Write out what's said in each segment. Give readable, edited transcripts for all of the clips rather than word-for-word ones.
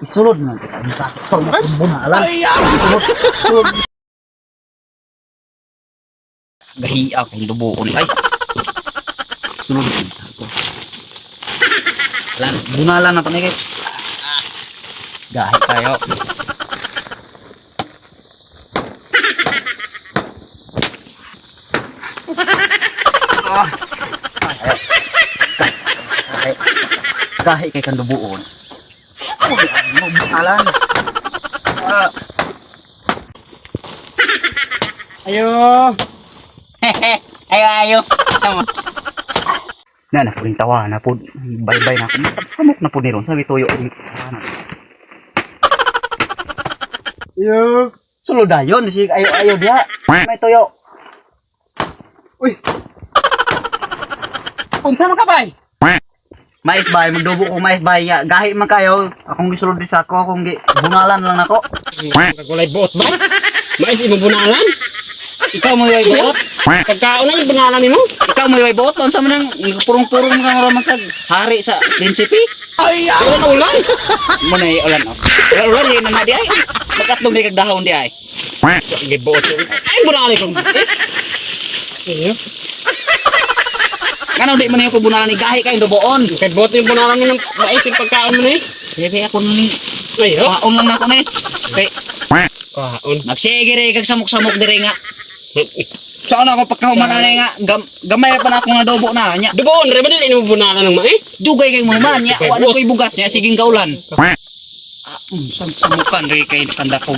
Isulod na kita. Sakto na bunalan. Sulod. Gahiya kang dubuon ay. Sulod din sa ako. Bunalan na to ni kay. Gahi tayo. Gahi kay kang dubuon. Mo bunalan. Ayo. Ayo. Sama. Na puling tawa na po. Bye-bye na ako. Samok na po ni ron. Sabi tuyo. Yo, sulod dayon si ayo dia. May toyo. Uy. Unsa man ka bay? Mais bay, magdubo ko mais bay. Gahi man kayo. Akong gisulod di sa ako. Akong bunalan lang nako. Kagulay buot ba? Mais imo bunalan? Ikaw mo yoy buot. Pagkaon na yung bunalan nimo? Ikaw mo yoy buot. Unsa man nang purong-purong ka ron magkag hari sa prinsipe. Ay, ulan. Mo na ulan oh. Ulan yun na di ay. Magkatlong di kag dahon di ay. Sige buot. Ay bunalan ko. Iyo. Ngano di man yung bunalan ni gahi kay duboon. Kay buot yung bunalan mo ng mais yung pagkaon mo ni. Bebe ako ni. Ayo. Kaon lang nako ni. Kay Kaon. nagsige re kag samok-samok dire nga. Saan ako pagkahuman ani nga gamay pa na akong adobo na nya. Duboon, re ba dili mo bunalan ng mais? Dugay kay muman nya wa na koy bugas nya siging kaulan. Samukan re kay kandakog.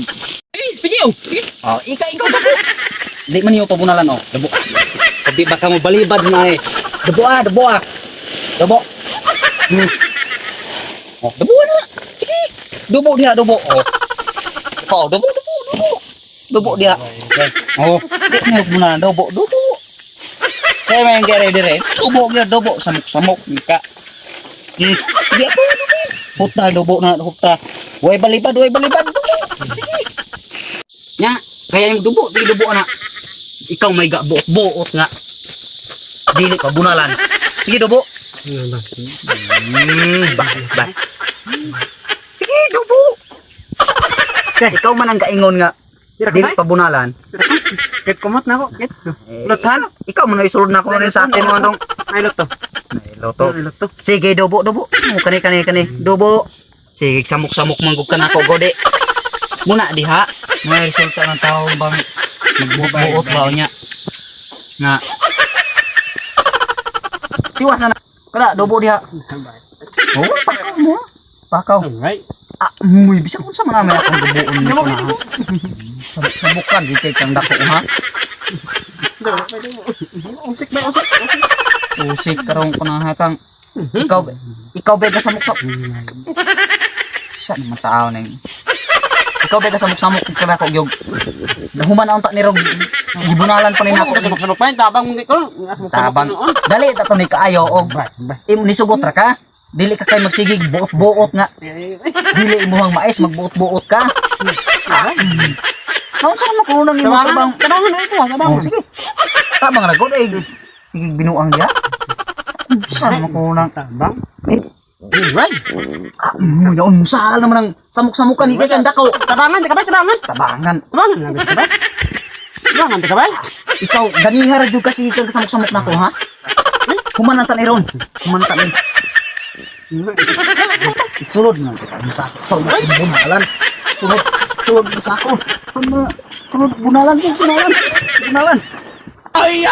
Sige oh, sige. Oh, ikaw dubo. Di man yo pabunalan oh. Dubo. Abi baka mo balibad na eh. Dubo. Dubo. Oh, dubo na. Sige. Dubo dia dubo. Oh. Oh, dubo. Dubo dia. Oh, di mo bunalan dubo. Saya main gere dire. Dubo samok ka. Di ako dubo. Huta dubo na huta. Way balibad dubo. Sige. Nya, kaya yung dubo, sige dubo na. Ikaw may buot nga. Dili pa bunalan. Sige dubo. Ba. Sige dubo. Ikaw man ang kaingon nga. Dili pa bunalan. Ket kumot na ko, ket. Luthan. Ikaw man isulod na ko rin sa akin mo andong. Ay luto. Luto. Sige dubo. Kani. Dubo. Sige samok manggug ka na ko gode. Muna diha. May resulta ng tao bang magbubuot ba niya. Nga. Tiwas na. Kada dubo diha. Oh, pakaw mo. Pakaw. Alright. Muy bisa kung sa manamay akong dubuon nito na. Sabukan di kay kang dako ha. Usik. Usik karong kunahakang. Ikaw ba ka samok. Saan mataaw na yun? Ikaw ba ka samok kung ko gyud. Nahuman ang ta ni Rog. Gibunalan pa ni nako. Samok pa tabang mo ko. Tabang. Dali ta to ni kaayo og imo nisugot ra ka. Dili ka kay magsigig buot nga. Dili imuhang mais magbuot ka. Naon sa mo kuno nang imong tabang. Tabangan na ito, tabang. Oh, sige. Tabang ra gud eh. Sige binuang dia. Saan mo kuno nang Tabang. right. Yun saan naman ang samok-samukan ikay kanda ko. Tabangan, di ka ba? Tabangan. Tabangan. Tabangan lang, di ka ba? Tabangan, di ka ba? Ikaw ganihara jud kasi ikay samok-samok nako ha. Human ta ni ron. Human ta ni. Sulod nga kita sa bunalan. Sulod sa ako. Sulod bunalan. Ay!